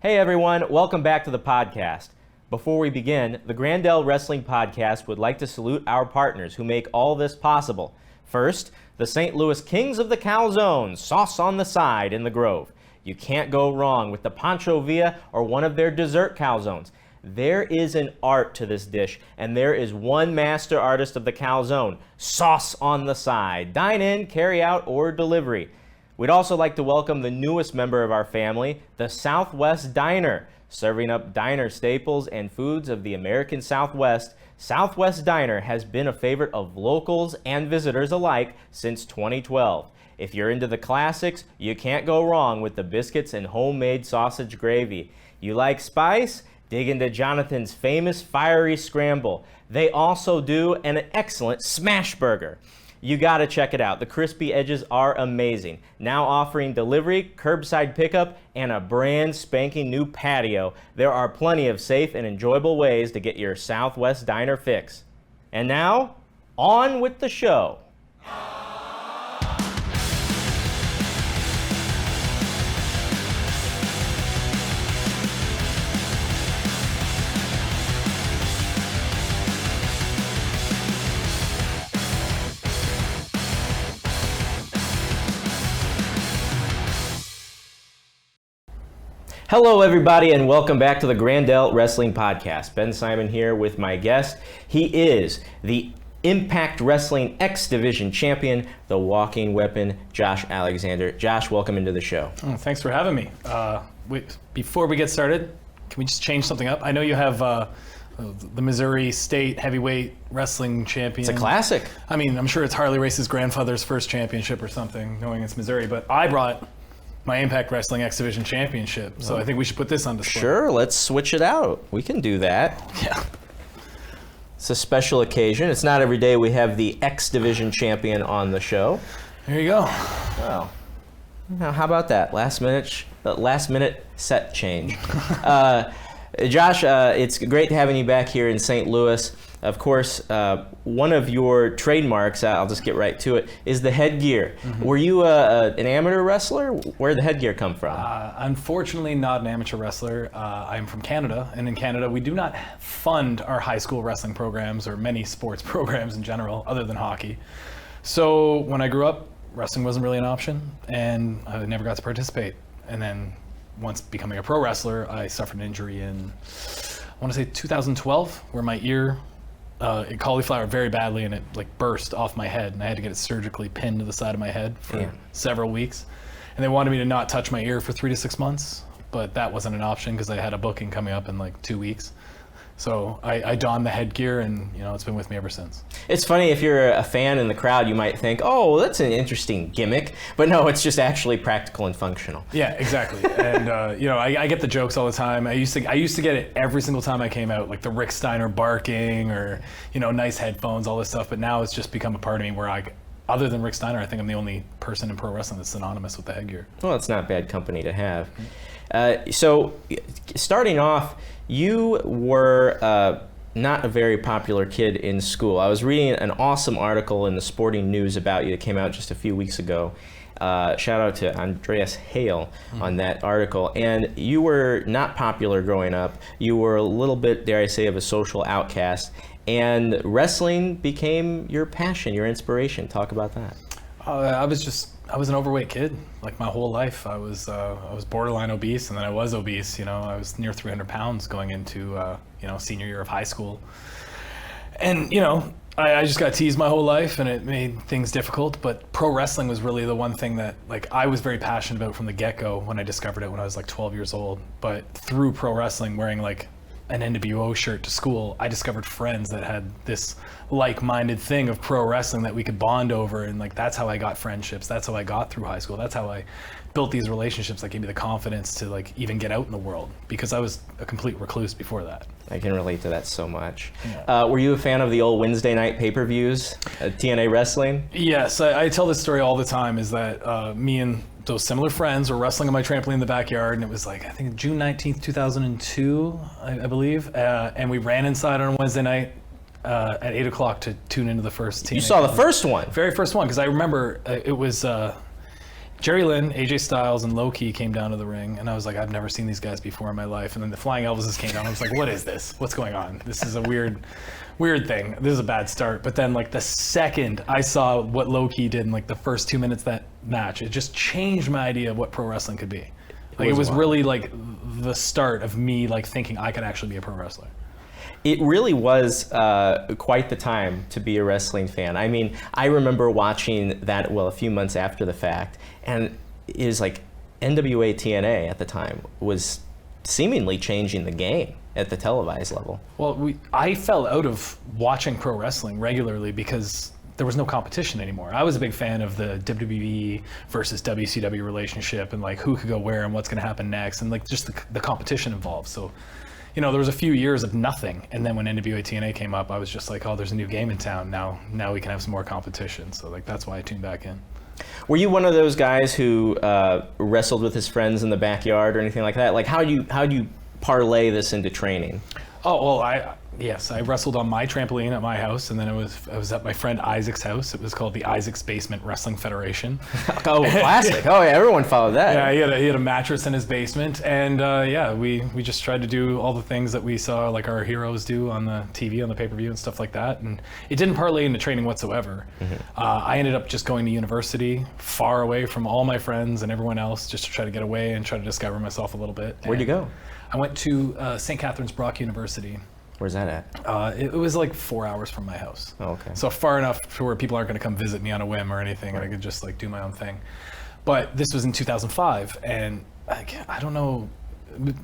Hey everyone, welcome back to the podcast. Before we begin, the Grandel Wrestling Podcast would like to salute our partners who make all this possible. First, the St. Louis Kings of the Calzone, sauce on the side in the Grove. You can't go wrong with the Pancho Villa or one of their dessert calzones. There is an art to this dish, and there is one master artist of the calzone, sauce on the side. Dine in, carry out, or delivery. We'd also like to welcome the newest member of our family, the Southwest Diner. Serving up diner staples and foods of the American Southwest, Southwest Diner has been a favorite of locals and visitors alike since 2012. If you're into the classics, you can't go wrong with the biscuits and homemade sausage gravy. You like spice? Dig into Jonathan's famous fiery scramble. They also do an excellent smash burger. You gotta check it out. The crispy edges are amazing. Now offering delivery, curbside pickup, and a brand spanking new patio. There are plenty of safe and enjoyable ways to get your Southwest Diner fix. And now, on with the show. Hello everybody and welcome back to the Grandel Wrestling Podcast. Ben Simon here with my guest. He is the Impact Wrestling X Division Champion, the walking weapon, Josh Alexander. Josh, welcome into the show. Oh, thanks for having me. Before we get started, can we just change something up? I know you have the Missouri State Heavyweight Wrestling Champion. It's a classic. I mean, I'm sure it's Harley Race's grandfather's first championship or something, knowing it's Missouri, but I brought my Impact Wrestling X Division Championship, so I think we should put this on display. Sure, let's switch it out. We can do that. Yeah. It's a special occasion. It's not every day we have the X Division Champion on the show. There you go. Well, now how about that? Last minute set change. Josh, it's great having you back here in St. Louis. Of course, one of your trademarks, I'll just get right to it, is the headgear. Mm-hmm. Were you an amateur wrestler? Where did the headgear come from? Unfortunately, not an amateur wrestler. I'm from Canada, and in Canada, we do not fund our high school wrestling programs or many sports programs in general, other than hockey. So when I grew up, wrestling wasn't really an option, and I never got to participate. And then once becoming a pro wrestler, I suffered an injury in, I want to say 2012, where my ear it cauliflowered very badly and it like burst off my head, and I had to get it surgically pinned to the side of my head for several weeks. And they wanted me to not touch my ear for 3 to 6 months, but that wasn't an option because I had a booking coming up in like 2 weeks. So I donned the headgear, and it's been with me ever since. It's funny, if you're a fan in the crowd, you might think, oh, that's an interesting gimmick. But no, it's just actually practical and functional. Yeah, exactly. And I get the jokes all the time. I used to get it every single time I came out, like the Rick Steiner barking or nice headphones, all this stuff. But now it's just become a part of me where other than Rick Steiner, I think I'm the only person in pro wrestling that's synonymous with the headgear. Well, it's not bad company to have. So starting off, you were not a very popular kid in school. I was reading an awesome article in the Sporting News about you that came out just a few weeks ago. Shout out to Andreas Hale on that article. And you were not popular growing up. You were a little bit, dare I say, of a social outcast. And wrestling became your passion, your inspiration. Talk about that. I was an overweight kid. Like my whole life, I was borderline obese, and then I was obese. I was near 300 pounds going into senior year of high school, and I just got teased my whole life, and it made things difficult. But pro wrestling was really the one thing that I was very passionate about from the get-go when I discovered it when I was 12 years old. But through pro wrestling, wearing an NWO shirt to school, I discovered friends that had this like-minded thing of pro wrestling that we could bond over, and that's how I got friendships. That's how I got through high school. That's how I built these relationships that gave me the confidence to even get out in the world, because I was a complete recluse before that. I can relate to that so much. Yeah. Were you a fan of the old Wednesday night pay-per-views at TNA Wrestling? Yes, I tell this story all the time, is that me and those similar friends were wrestling on my trampoline in the backyard, and it was I think June 19th, 2002, I believe, and we ran inside on Wednesday night at 8 o'clock to tune into the first TNA. You saw the first one? Very first one, because I remember it was Jerry Lynn, AJ Styles, and Low-Ki came down to the ring, and I was like, I've never seen these guys before in my life. And then the Flying Elvises came down. I was like, what is this? What's going on? This is a weird thing. This is a bad start. But then, like, the second I saw what Low-Ki did in like the first 2 minutes of that match, it just changed my idea of what pro wrestling could be. Like, it was really like the start of me like thinking I could actually be a pro wrestler. It really was quite the time to be a wrestling fan. I mean, I remember watching that, well, a few months after the fact, and it was like NWA TNA at the time was seemingly changing the game at the televised level. Well, I fell out of watching pro wrestling regularly because there was no competition anymore. I was a big fan of the WWE versus WCW relationship and like who could go where and what's going to happen next, and like just the competition involved. So, you know, there was a few years of nothing, and then when NWA TNA came up, I was just like, oh, there's a new game in town. Now we can have some more competition. So like that's why I tuned back in. Were you one of those guys who wrestled with his friends in the backyard or anything like that? Like how do you parlay this into training? Oh, well, I wrestled on my trampoline at my house, and then I was at my friend Isaac's house. It was called the Isaac's Basement Wrestling Federation. Oh, classic. Oh, yeah, everyone followed that. Yeah, he had a mattress in his basement, and we just tried to do all the things that we saw like our heroes do on the TV, on the pay-per-view and stuff like that, and it didn't parlay into training whatsoever. Mm-hmm. I ended up just going to university, far away from all my friends and everyone else, just to try to get away and try to discover myself a little bit. Where'd you go? I went to St. Catherine's Brock University. Where's that at? It was like 4 hours from my house. Oh, okay. So far enough to where people aren't going to come visit me on a whim or anything, right. And I could just like do my own thing. But this was in 2005, and I don't know,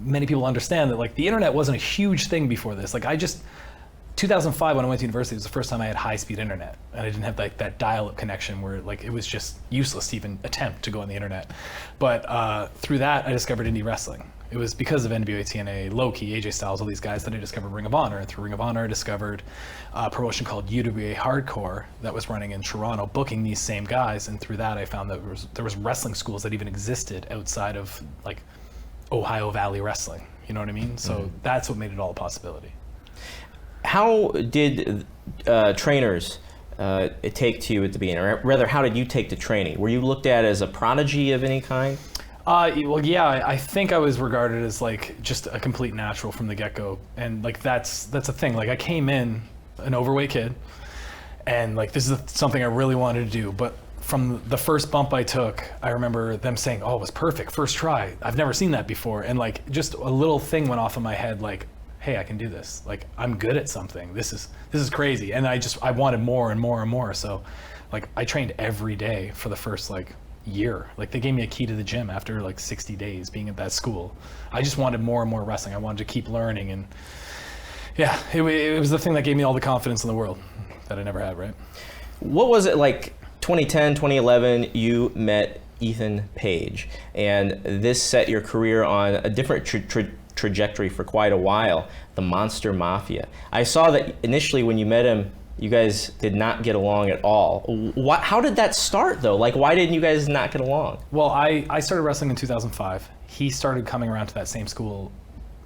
many people understand that like the internet wasn't a huge thing before this. Like 2005 when I went to university was the first time I had high-speed internet, and I didn't have like that dial-up connection where like it was just useless to even attempt to go on the internet. But through that, I discovered indie wrestling. It was because of NWA TNA, Low-Ki, AJ Styles, all these guys that I discovered Ring of Honor. And through Ring of Honor, I discovered a promotion called UWA Hardcore that was running in Toronto, booking these same guys. And through that, I found that there was wrestling schools that even existed outside of like Ohio Valley wrestling. You know what I mean? So that's what made it all a possibility. How did trainers take to you at the beginning? Or rather, how did you take to training? Were you looked at as a prodigy of any kind? Well, yeah, I think I was regarded as like just a complete natural from the get-go, and like that's a thing. Like I came in an overweight kid, and like this is something I really wanted to do. But from the first bump I took, I remember them saying, "Oh, it was perfect, first try. I've never seen that before." And like just a little thing went off in my head, like, "Hey, I can do this. Like I'm good at something. This is crazy." And I wanted more and more and more. So, like I trained every day for the first like year. Like they gave me a key to the gym after like 60 days being at that school. I just wanted more and more wrestling. I wanted to keep learning, and yeah, it was the thing that gave me all the confidence in the world that I never had, right? What was it like 2010, 2011, you met Ethan Page, and this set your career on a different trajectory for quite a while, the Monster Mafia. I saw that initially when you met him, you guys did not get along at all. How did that start, though? Like, why didn't you guys not get along? Well, I started wrestling in 2005. He started coming around to that same school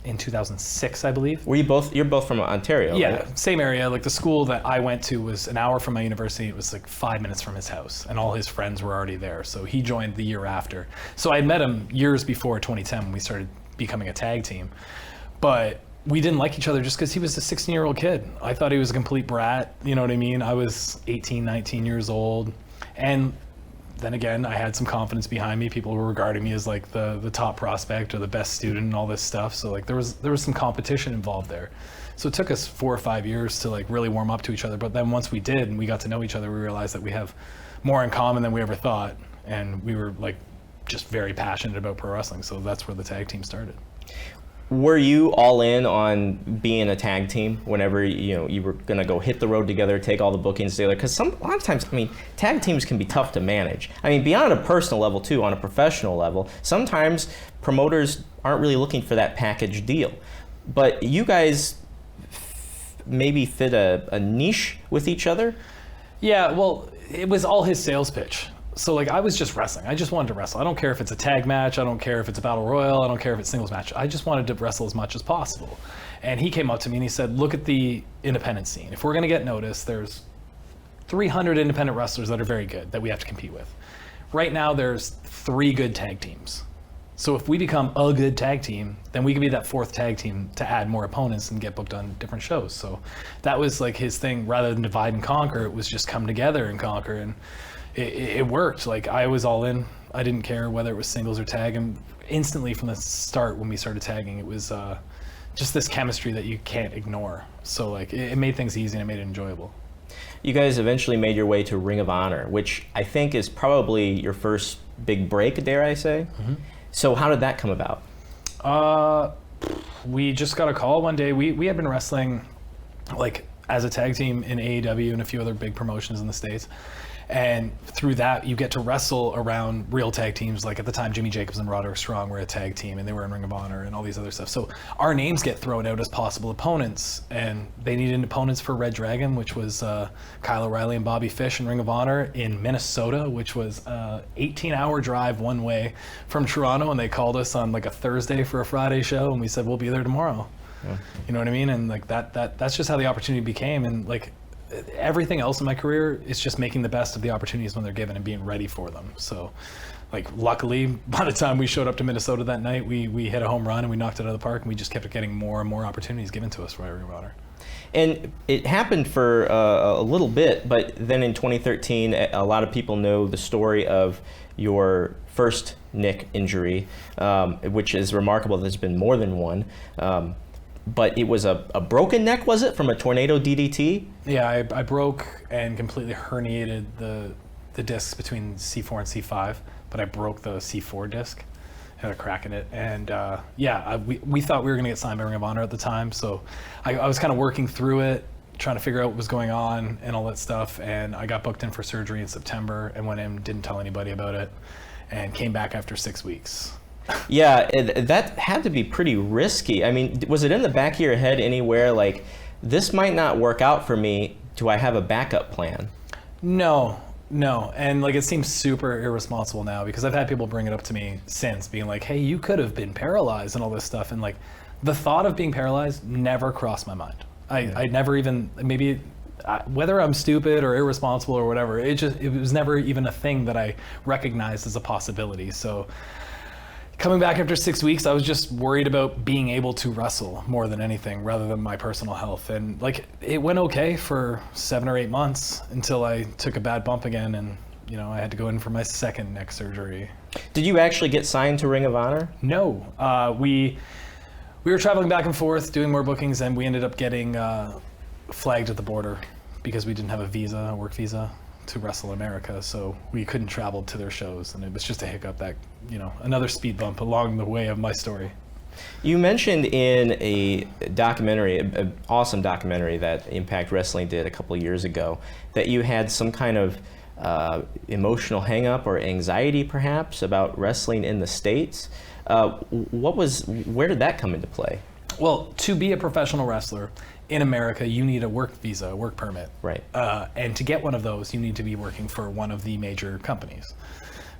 in 2006, I believe. You're both from Ontario, yeah, right? Same area. Like the school that I went to was an hour from my university. It was like 5 minutes from his house, and all his friends were already there. So he joined the year after. So I met him years before 2010 when we started becoming a tag team. But we didn't like each other just because he was a 16-year-old kid. I thought he was a complete brat, you know what I mean? I was 18, 19 years old. And then again, I had some confidence behind me. People were regarding me as like the top prospect or the best student and all this stuff. So like there was some competition involved there. So it took us 4 or 5 years to like really warm up to each other. But then once we did and we got to know each other, we realized that we have more in common than we ever thought. And we were like just very passionate about pro wrestling. So that's where the tag team started. Were you all in on being a tag team whenever you were gonna go hit the road together, take all the bookings together? Because a lot of times, I mean, tag teams can be tough to manage. I mean, beyond a personal level too, on a professional level, sometimes promoters aren't really looking for that package deal. But you guys maybe fit a niche with each other? Yeah, well, it was all his sales pitch. So like I was just wrestling. I just wanted to wrestle. I don't care if it's a tag match. I don't care if it's a battle royal. I don't care if it's singles match. I just wanted to wrestle as much as possible. And he came up to me and he said, look at the independent scene. If we're going to get noticed, there's 300 independent wrestlers that are very good that we have to compete with. right now there's 3 good tag teams. So if we become a good tag team, then we can be that 4th tag team to add more opponents and get booked on different shows. So that was like his thing. Rather than divide and conquer, it was just come together and conquer. And it worked. Like, I was all in. I didn't care whether it was singles or tag. And instantly from the start when we started tagging, it was just this chemistry that you can't ignore. So like it made things easy and it made it enjoyable. You guys eventually made your way to Ring of Honor, which I think is probably your first big break, dare I say. Mm-hmm. So how did that come about? We just got a call one day. We had been wrestling like as a tag team in AEW and a few other big promotions in the States. And through that, you get to wrestle around real tag teams. Like at the time, Jimmy Jacobs and Roderick Strong were a tag team, and they were in Ring of Honor and all these other stuff. So our names get thrown out as possible opponents, and they needed opponents for Red Dragon, which was Kyle O'Reilly and Bobby Fish in Ring of Honor in Minnesota, which was an 18-hour drive one way from Toronto, and they called us on like a Thursday for a Friday show, and we said, we'll be there tomorrow. Yeah. You know what I mean? And like that's just how the opportunity became. And like, everything else in my career is just making the best of the opportunities when they're given and being ready for them. So like luckily by the time we showed up to Minnesota that night, we hit a home run and we knocked it out of the park, and we just kept getting more and more opportunities given to us for Ring of Honor. And it happened for a little bit, but then in 2013, a lot of people know the story of your first neck injury, which is remarkable. There's been more than one. But it was a broken neck, was it, from a tornado DDT? Yeah, I broke and completely herniated the discs between C4 and C5, but I broke the C4 disc, had a crack in it. And we thought we were going to get signed by Ring of Honor at the time, so I was kind of working through it, trying to figure out what was going on and all that stuff, and I got booked in for surgery in September and went in, didn't tell anybody about it, and came back after 6 weeks. Yeah, that had to be pretty risky. I mean, was it in the back of your head anywhere, like, this might not work out for me, do I have a backup plan? No, and like it seems super irresponsible now, because I've had people bring it up to me since, being like, hey, you could have been paralyzed and all this stuff, and like, the thought of being paralyzed never crossed my mind. I never even, maybe, whether I'm stupid or irresponsible or whatever, it was never even a thing that I recognized as a possibility. So coming back after 6 weeks, I was just worried about being able to wrestle more than anything, rather than my personal health. And like, it went okay for 7 or 8 months until I took a bad bump again, and I had to go in for my second neck surgery. Did you actually get signed to Ring of Honor? No, we were traveling back and forth, doing more bookings, and we ended up getting flagged at the border because we didn't have a work visa to wrestle in America, so we couldn't travel to their shows, and it was just a hiccup that, another speed bump along the way of my story. You mentioned in a documentary, an awesome documentary that Impact Wrestling did a couple of years ago, that you had some kind of emotional hang-up or anxiety perhaps about wrestling in the States. Where did that come into play? Well, to be a professional wrestler in America, you need a work visa, a work permit. Right. And to get one of those, you need to be working for one of the major companies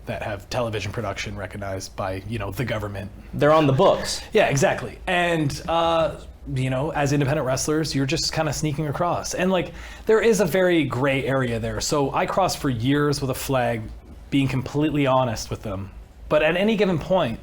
that have television production recognized by, the government. They're on the books. Yeah, exactly. And, as independent wrestlers, you're just kind of sneaking across. And like, there is a very gray area there. So I crossed for years with a flag, being completely honest with them. But at any given point,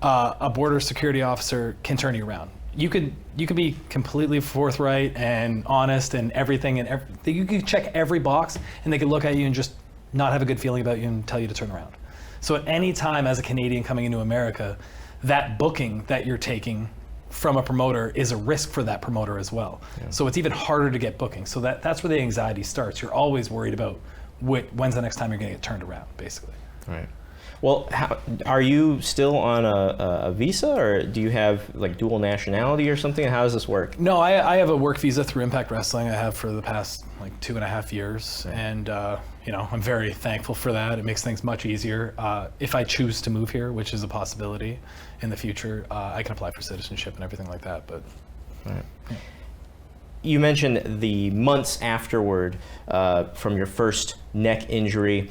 a border security officer can turn you around. You could be completely forthright and honest and everything, and you could check every box, and they could look at you and just not have a good feeling about you and tell you to turn around. So at any time as a Canadian coming into America, that booking that you're taking from a promoter is a risk for that promoter as well. Yeah. So it's even harder to get bookings. So that's where the anxiety starts. You're always worried about when's the next time you're going to get turned around, basically. All right. Well, are you still on a visa, or do you have like dual nationality or something? How does this work? No, I have a work visa through Impact Wrestling. I have for the past like 2.5 years, and I'm very thankful for that. It makes things much easier. If I choose to move here, which is a possibility in the future, I can apply for citizenship and everything like that. But all right. Yeah. You mentioned the months afterward from your first neck injury.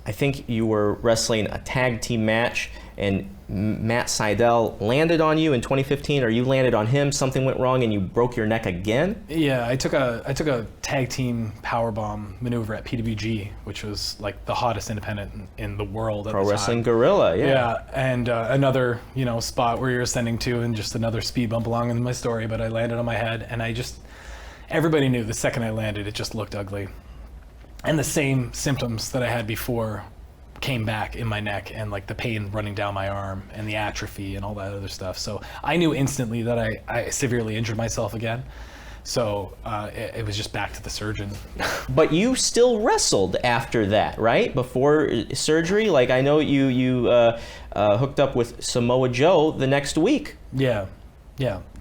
I think you were wrestling a tag team match, and Matt Seidel landed on you in 2015, or you landed on him, something went wrong and you broke your neck again? Yeah, I took a tag team powerbomb maneuver at PWG, which was like the hottest independent in the world at Pro the time. Wrestling Guerrilla, yeah. Yeah, and another, spot where you're ascending to, and just another speed bump along in my story, but I landed on my head, and everybody knew the second I landed, it just looked ugly. And the same symptoms that I had before came back in my neck, and like the pain running down my arm and the atrophy and all that other stuff. So I knew instantly that I severely injured myself again. So it was just back to the surgeon. But you still wrestled after that, right? Before surgery? Like, I know you hooked up with Samoa Joe the next week. Yeah.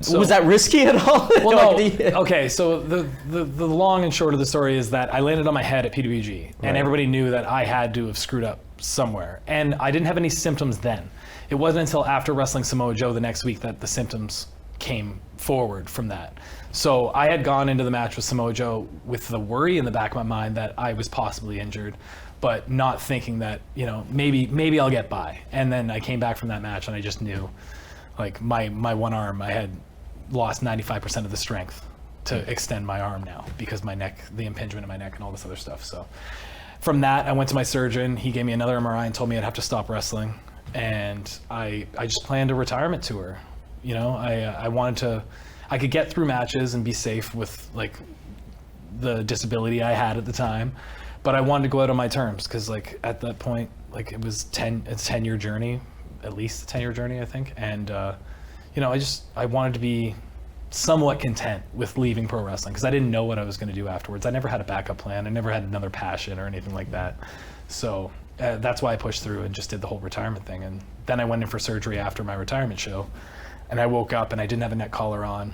So, was that risky at all? Well, no. Okay, so the long and short of the story is that I landed on my head at PWG, and everybody knew that I had to have screwed up somewhere. And I didn't have any symptoms then. It wasn't until after wrestling Samoa Joe the next week that the symptoms came forward from that. So I had gone into the match with Samoa Joe with the worry in the back of my mind that I was possibly injured, but not thinking that, maybe I'll get by. And then I came back from that match and I just knew, like, my one arm, I had lost 95% of the strength to extend my arm now because my neck, the impingement in my neck and all this other stuff. So from that, I went to my surgeon. He gave me another MRI and told me I'd have to stop wrestling. And I just planned a retirement tour. I wanted to, I could get through matches and be safe with like the disability I had at the time, but I wanted to go out on my terms because like at that point, like it's a 10-year journey, at least a 10-year journey, I think. And, I wanted to be somewhat content with leaving pro wrestling because I didn't know what I was going to do afterwards. I never had a backup plan. I never had another passion or anything like that. So that's why I pushed through and just did the whole retirement thing. And then I went in for surgery after my retirement show, and I woke up and I didn't have a neck collar on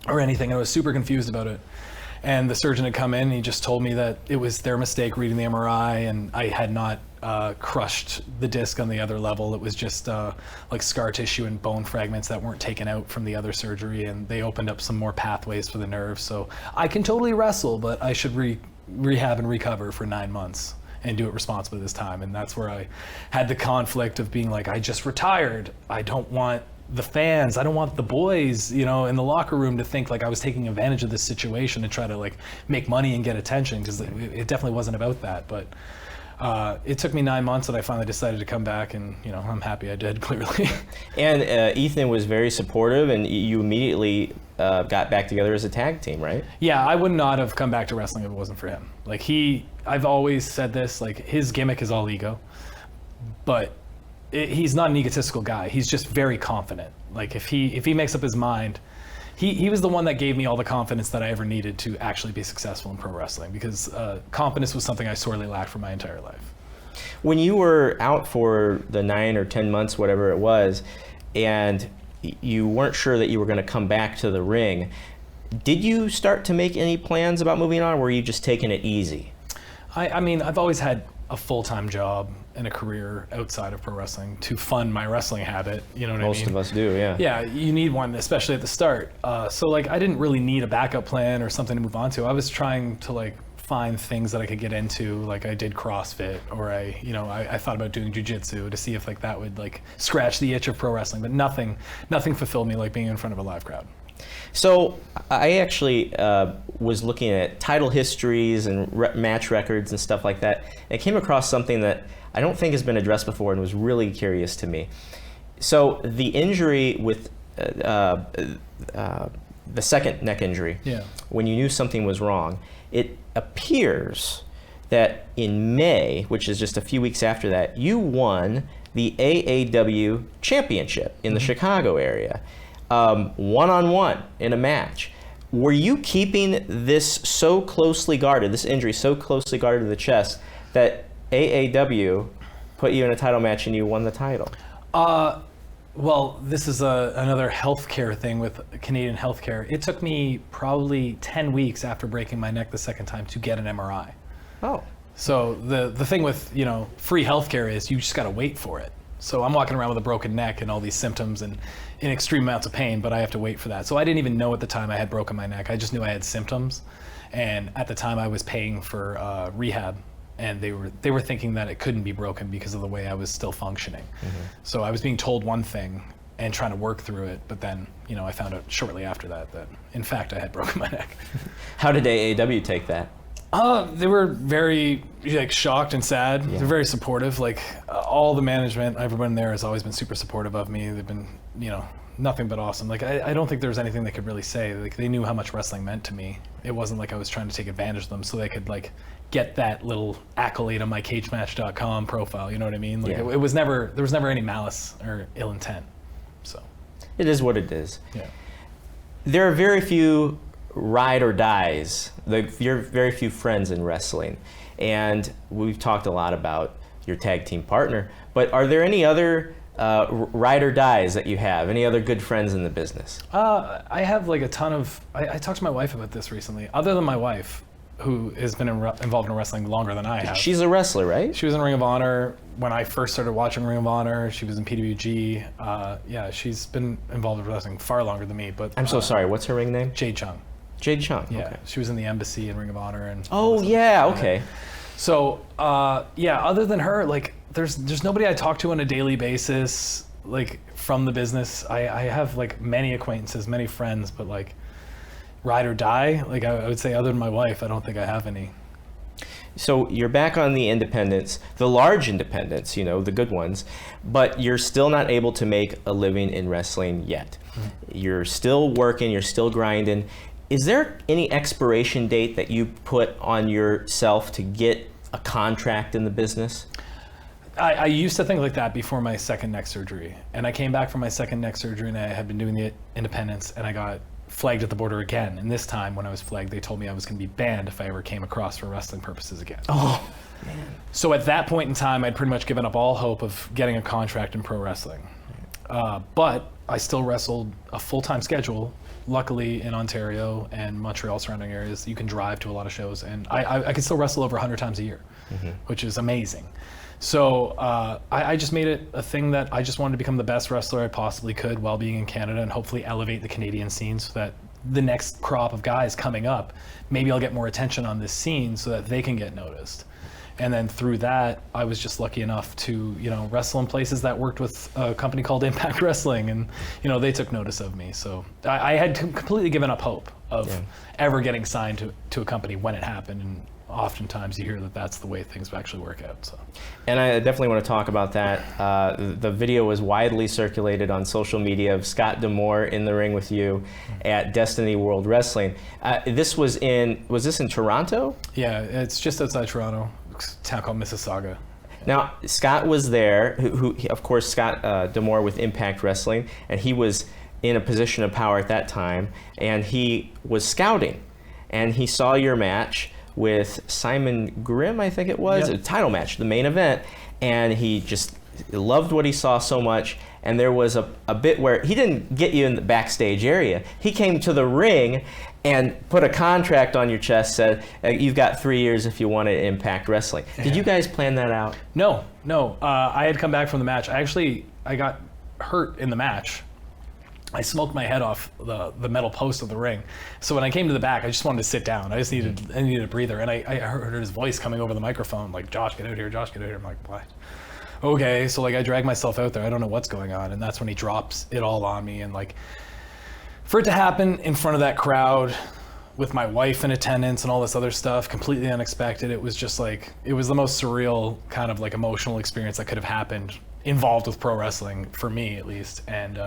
or anything. I was super confused about it. And the surgeon had come in and he just told me that it was their mistake reading the MRI, and I had not crushed the disc on the other level. It was just like scar tissue and bone fragments that weren't taken out from the other surgery, and they opened up some more pathways for the nerve. So I can totally wrestle, but I should rehab and recover for 9 months and do it responsibly this time. And that's where I had the conflict of being like, I just retired. I don't want the fans, I don't want the boys, in the locker room to think like I was taking advantage of this situation to try to like make money and get attention, because it definitely wasn't about that. But it took me 9 months, and I finally decided to come back, and I'm happy I did, clearly. And Ethan was very supportive, and you immediately got back together as a tag team, right? Yeah, I would not have come back to wrestling if it wasn't for him. Like I've always said this, like his gimmick is all ego, but he's not an egotistical guy. He's just very confident. Like if he makes up his mind, he was the one that gave me all the confidence that I ever needed to actually be successful in pro wrestling, because confidence was something I sorely lacked for my entire life. When you were out for the 9 or 10 months, whatever it was, and you weren't sure that you were going to come back to the ring, did you start to make any plans about moving on, or were you just taking it easy? I mean, I've always had a full-time job and a career outside of pro wrestling to fund my wrestling habit. You know what I mean? Most of us do, yeah. Yeah, you need one, especially at the start. So like, I didn't really need a backup plan or something to move on to. I was trying to like find things that I could get into. Like I did CrossFit, or I thought about doing jiu-jitsu to see if like that would like scratch the itch of pro wrestling, but nothing fulfilled me like being in front of a live crowd. So I actually was looking at title histories and match records and stuff like that. And I came across something that I don't think has been addressed before and was really curious to me. So the injury with the second neck injury, yeah, when you knew something was wrong, it appears that in May, which is just a few weeks after that, you won the AAW championship in the Chicago area. One-on-one in a match. Were you keeping this so closely guarded, this injury so closely guarded to the chest, that AAW put you in a title match and you won the title? Well, this is another healthcare thing with Canadian healthcare. It took me probably 10 weeks after breaking my neck the second time to get an MRI. Oh. So the thing with, free healthcare is you just got to wait for it. So I'm walking around with a broken neck and all these symptoms and in extreme amounts of pain, but I have to wait for that. So I didn't even know at the time I had broken my neck. I just knew I had symptoms. And at the time I was paying for rehab and they were thinking that it couldn't be broken because of the way I was still functioning. So I was being told one thing and trying to work through it, but then, you know, I found out shortly after that in fact I had broken my neck. How did AAW take that? They were very like shocked and sad. They're very supportive. Like all the management, everyone there has always been super supportive of me. They've been, you know, nothing but awesome. Like I don't think there was anything they could really say. Like they knew how much wrestling meant to me. It wasn't like I was trying to take advantage of them so they could like get that little accolade on my cagematch.com profile. You know what I mean? Like there was never any malice or ill intent. So it is what it is. Yeah. There are very few ride or dies. You're very few friends in wrestling, and we've talked a lot about your tag team partner. But are there any other ride or dies that you have? Any other good friends in the business? I have like a ton of. I talked to my wife about this recently. Other than my wife, who has been involved in wrestling longer than I have. She's a wrestler, right? She was in Ring of Honor when I first started watching Ring of Honor. She was in PWG. Yeah, she's been involved in wrestling far longer than me. But I'm so sorry. What's her ring name? Jade Chung. Jade Chung. Yeah, okay. she was in the Embassy and Ring of Honor and. Oh yeah, okay. So yeah, other than her, like there's nobody I talk to on a daily basis, like from the business. I have like many acquaintances, many friends, but like ride or die, like I would say other than my wife, I don't think I have any. So you're back on the independents, the large independents, you know, the good ones, but you're still not able to make a living in wrestling yet. You're still working, you're still grinding. Is there any expiration date that you put on yourself to get a contract in the business? I used to think like that before my second neck surgery. And I came back from my second neck surgery and I had been doing the independents and I got flagged at the border again. And this time when I was flagged, they told me I was going to be banned if I ever came across for wrestling purposes again. Oh, man. So at that point in time, I'd pretty much given up all hope of getting a contract in pro wrestling. But I still wrestled a full-time schedule. Luckily in Ontario and Montreal surrounding areas, you can drive to a lot of shows. And I could still wrestle over 100 times a year, which is amazing. So I just made it a thing that I just wanted to become the best wrestler I possibly could while being in Canada and hopefully elevate the Canadian scene so that the next crop of guys coming up, maybe I'll get more attention on this scene so that they can get noticed. And then through that, I was just lucky enough to, you know, wrestle in places that worked with a company called Impact Wrestling, and, you know, they took notice of me. So I had completely given up hope of ever getting signed to a company when it happened. And oftentimes you hear that that's the way things actually work out. So. And I definitely want to talk about that. The video was widely circulated on social media of Scott D'Amore in the ring with you at Destiny World Wrestling. Was this in Toronto? Yeah, it's just outside Toronto, a town called Mississauga. Now, Scott was there, who of course, Scott D'Amore with Impact Wrestling, and he was in a position of power at that time, and he was scouting, and he saw your match with Simon Grimm, I think it was, a title match, the main event, and he just loved what he saw so much. And there was a bit where he didn't get you in the backstage area. He came to the ring and put a contract on your chest, said, you've got 3 years if you want to Impact Wrestling. Did you guys plan that out? No. I had come back from the match. I got hurt in the match. I smoked my head off the metal post of the ring. So when I came to the back, I just wanted to sit down. I needed a breather. And I heard his voice coming over the microphone, like, Josh, get out here, Josh, get out here. I'm like, what? Okay, so like I drag myself out there. I don't know what's going on. And that's when he drops it all on me. And like, for it to happen in front of that crowd with my wife in attendance and all this other stuff, completely unexpected. It was just like, it was the most surreal kind of like emotional experience that could have happened involved with pro wrestling, for me at least. And,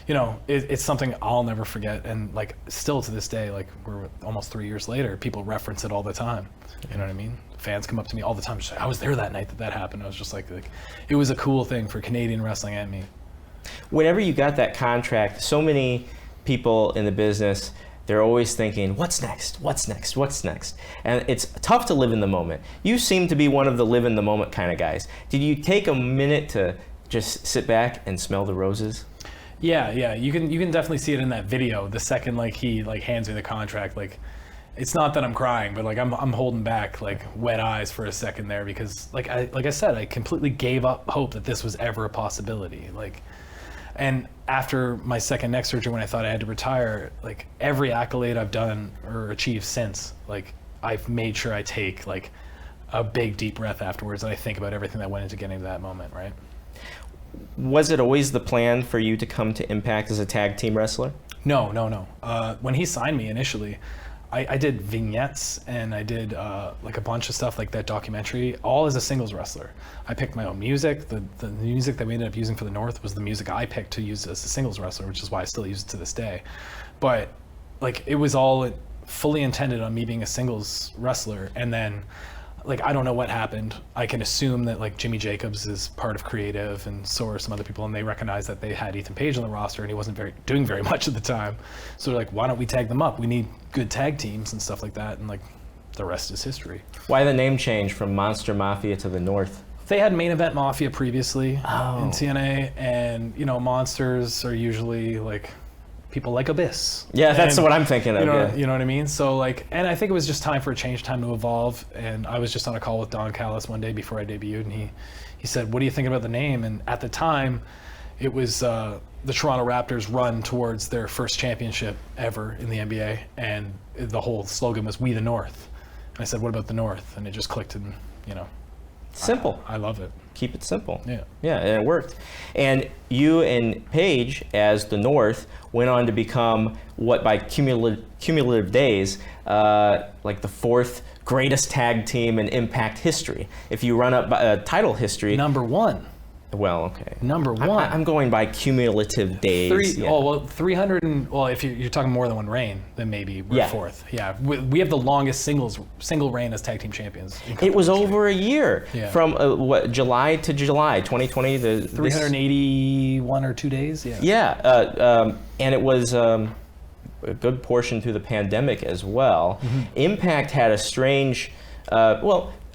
you know, it's something I'll never forget. And like still to this day, like we're almost 3 years later, people reference it all the time. You know what I mean? Fans come up to me all the time. Just like, I was there that night that happened. I was just like, it was a cool thing for Canadian wrestling and me. Whenever you got that contract, so many people in the business, they're always thinking, what's next? What's next? What's next? And it's tough to live in the moment. You seem to be one of the live in the moment kind of guys. Did you take a minute to just sit back and smell the roses? Yeah. You can definitely see it in that video. The second like he like hands me the contract, like it's not that I'm crying, but like I'm holding back like wet eyes for a second there because like I said, I completely gave up hope that this was ever a possibility. Like, and after my second neck surgery, when I thought I had to retire, like every accolade I've done or achieved since, like I've made sure I take like a big deep breath afterwards, and I think about everything that went into getting to that moment, right? Was it always the plan for you to come to Impact as a tag team wrestler? No. When he signed me initially, I did vignettes and I did like a bunch of stuff like that documentary, all as a singles wrestler. I picked my own music. The music that we ended up using for the North was the music I picked to use as a singles wrestler, which is why I still use it to this day. But like it was all fully intended on me being a singles wrestler, and then like I don't know what happened. I can assume that like Jimmy Jacobs is part of creative, and so are some other people, and they recognized that they had Ethan Page on the roster, and he wasn't doing very much at the time. So they're like, why don't we tag them up? We need good tag teams and stuff like that, and like the rest is history. Why the name change from Monster Mafia to the North? They had Main Event Mafia previously in TNA, and you know, monsters are usually like people like Abyss. Yeah, that's what I'm thinking of. You know what I mean? So like, and I think it was just time for a change, time to evolve. And I was just on a call with Don Callis one day before I debuted, and he said, "What do you think about the name?" And at the time, it was the Toronto Raptors' run towards their first championship ever in the NBA, and the whole slogan was "We the North." And I said, "What about the North?" And it just clicked, and you know, simple. I love it. Keep it simple. Yeah, and it worked. And you and Paige, as the North, went on to become what by cumulative days, like the fourth greatest tag team in Impact history. If you run up by, title history. Number one. Well, okay. Number one. I'm going by cumulative days. 300 and, well, if you're talking more than one reign, then maybe we're fourth. Yeah, we have the longest single reign as tag team champions. It was over a year, from July to July 2020. 381 or 2 days. And it was a good portion through the pandemic as well. Mm-hmm. Impact had a strange,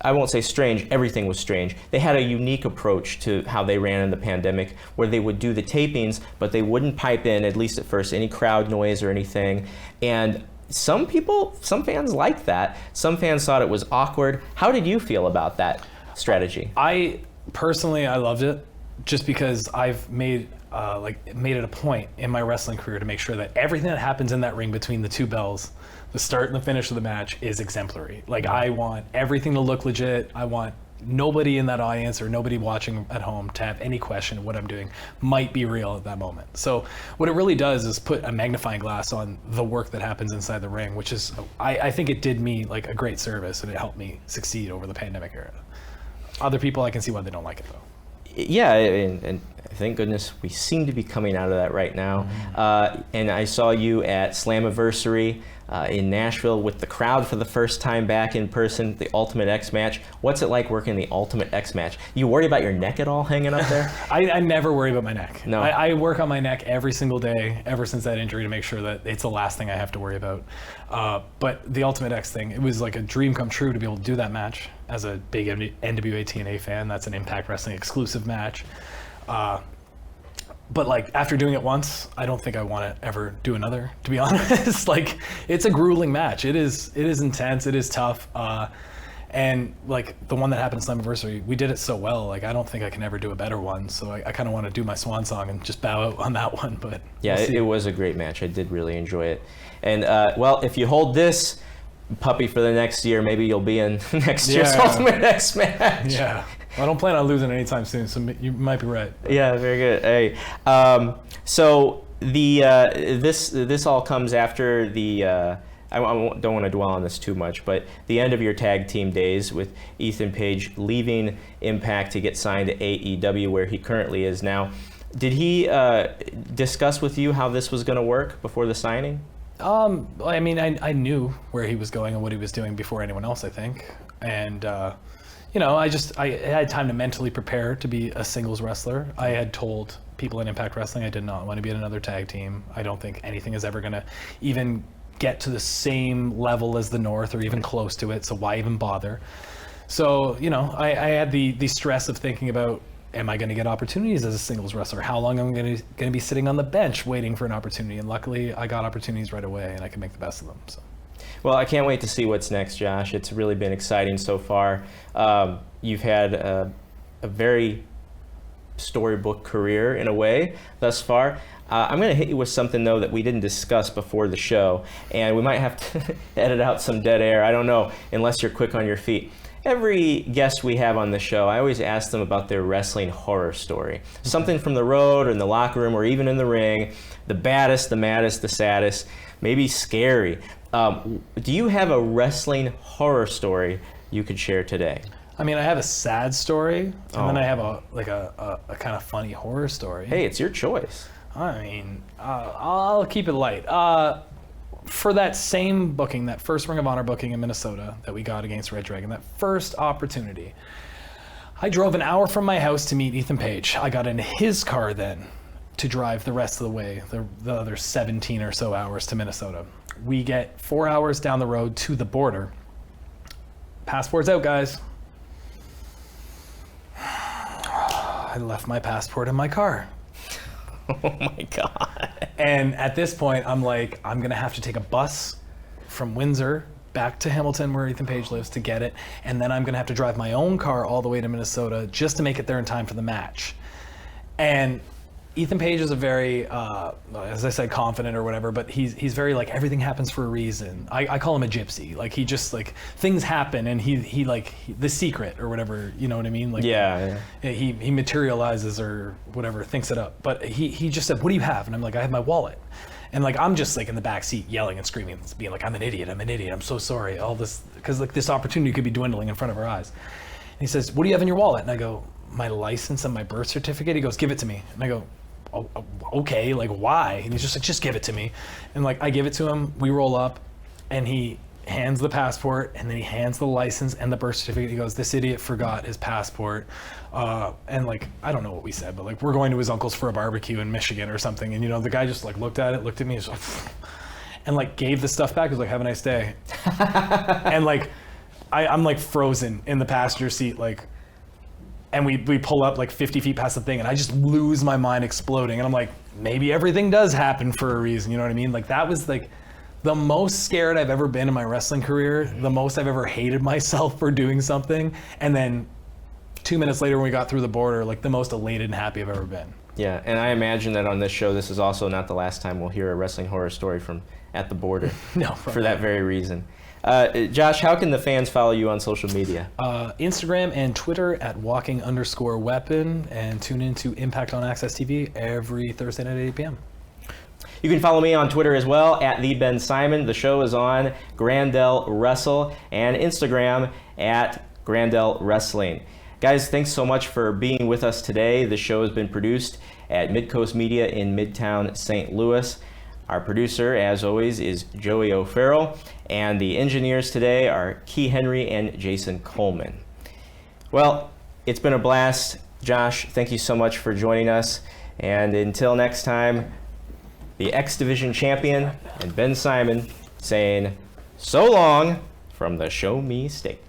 I won't say strange, everything was strange. They had a unique approach to how they ran in the pandemic, where they would do the tapings, but they wouldn't pipe in, at least at first, any crowd noise or anything. And some fans liked that. Some fans thought it was awkward. How did you feel about that strategy? I loved it, just because I've made it a point in my wrestling career to make sure that everything that happens in that ring between the two bells, the start and the finish of the match, is exemplary. Like, I want everything to look legit. I want nobody in that audience or nobody watching at home to have any question of what I'm doing might be real at that moment. So what it really does is put a magnifying glass on the work that happens inside the ring, which is, I think it did me like a great service, and it helped me succeed over the pandemic era. Other people, I can see why they don't like it though. Yeah, and thank goodness we seem to be coming out of that right now. Mm-hmm. And I saw you at Slammiversary in Nashville with the crowd for the first time back in person, the Ultimate X match. What's it like working the Ultimate X match? You worry about your neck at all hanging up there? I never worry about my neck. No. I work on my neck every single day ever since that injury to make sure that it's the last thing I have to worry about. But the Ultimate X thing, it was like a dream come true to be able to do that match as a big NWA TNA fan. That's an Impact Wrestling exclusive match. But like, after doing it once, I don't think I want to ever do another, to be honest. Like, it's a grueling match. It is intense. It is tough. And like the one that happened at Slammiversary, we did it so well. Like, I don't think I can ever do a better one. So I kind of want to do my swan song and just bow out on that one. But yeah, it was a great match. I did really enjoy it. And well, if you hold this puppy for the next year, maybe you'll be in next year's Ultimate X match. Yeah. Well, I don't plan on losing anytime soon, so you might be right. Yeah, very good. Hey, so the this all comes after the. I don't want to dwell on this too much, but the end of your tag team days with Ethan Page leaving Impact to get signed to AEW, where he currently is now. Did he discuss with you how this was going to work before the signing? I mean, I knew where he was going and what he was doing before anyone else, I think, and. You know, I had time to mentally prepare to be a singles wrestler. I had told people in Impact Wrestling I did not want to be in another tag team. I don't think anything is ever going to even get to the same level as the North or even close to it, so why even bother? So, you know, I had the stress of thinking about, am I going to get opportunities as a singles wrestler? How long am I going to be sitting on the bench waiting for an opportunity? And luckily, I got opportunities right away, and I can make the best of them. So. Well, I can't wait to see what's next, Josh. It's really been exciting so far. You've had a very storybook career in a way thus far. I'm going to hit you with something, though, that we didn't discuss before the show, and we might have to edit out some dead air. I don't know, unless you're quick on your feet. Every guest we have on the show, I always ask them about their wrestling horror story. Something from the road or in the locker room or even in the ring, the baddest, the maddest, the saddest, maybe scary. Do you have a wrestling horror story you could share today? I mean, I have a sad story, and then I have a kind of funny horror story. Hey, it's your choice. I mean, I'll keep it light. For that same booking, that first Ring of Honor booking in Minnesota that we got against Red Dragon, that first opportunity, I drove an hour from my house to meet Ethan Page. I got in his car then to drive the rest of the way, the other 17 or so hours to Minnesota. We get 4 hours down the road to the border. Passport's out, guys. I left my passport in my car. Oh my God. And at this point, I'm like, I'm going to have to take a bus from Windsor back to Hamilton, where Ethan Page lives, to get it. And then I'm going to have to drive my own car all the way to Minnesota just to make it there in time for the match. And Ethan Page is a very, as I said, confident or whatever, but he's very like, everything happens for a reason. I call him a gypsy. Like, he just like, things happen and he the secret or whatever, you know what I mean? Like, yeah. He materializes or whatever, thinks it up. But he just said, what do you have? And I'm like, I have my wallet. And like, I'm just like in the back seat yelling and screaming, being like, I'm an idiot, I'm so sorry. All this, because like this opportunity could be dwindling in front of our eyes. And he says, what do you have in your wallet? And I go, my license and my birth certificate. He goes, give it to me. And I go, oh, okay, like why? And he's just like, just give it to me. And like, I give it to him, we roll up, and he hands the passport, and then he hands the license and the birth certificate. He goes, this idiot forgot his passport. And like, I don't know what we said, but like, we're going to his uncle's for a barbecue in Michigan or something. And you know, the guy just like looked at me, and was like, and like gave the stuff back. He was like, have a nice day. And like, I'm like frozen in the passenger seat, like, and we pull up like 50 feet past the thing, and I just lose my mind, exploding. And I'm like, maybe everything does happen for a reason, you know what I mean? Like, that was like the most scared I've ever been in my wrestling career, the most I've ever hated myself for doing something. And then 2 minutes later when we got through the border, like the most elated and happy I've ever been. Yeah, and I imagine that on this show, this is also not the last time we'll hear a wrestling horror story from at the border. No, for that very reason. Josh, how can the fans follow you on social media? Instagram and Twitter at walking_weapon, and tune into Impact on Access TV every Thursday night at 8 p.m. You can follow me on Twitter as well, at @TheBenSimon. The show is on Grandel Wrestle, and Instagram at Grandel Wrestling. Guys, thanks so much for being with us today. The show has been produced at Midcoast Media in Midtown St. Louis. Our producer, as always, is Joey O'Farrell, and the engineers today are Key Henry and Jason Coleman. Well, it's been a blast. Josh, thank you so much for joining us. And until next time, the X Division champion and Ben Simon saying so long from the Show Me State.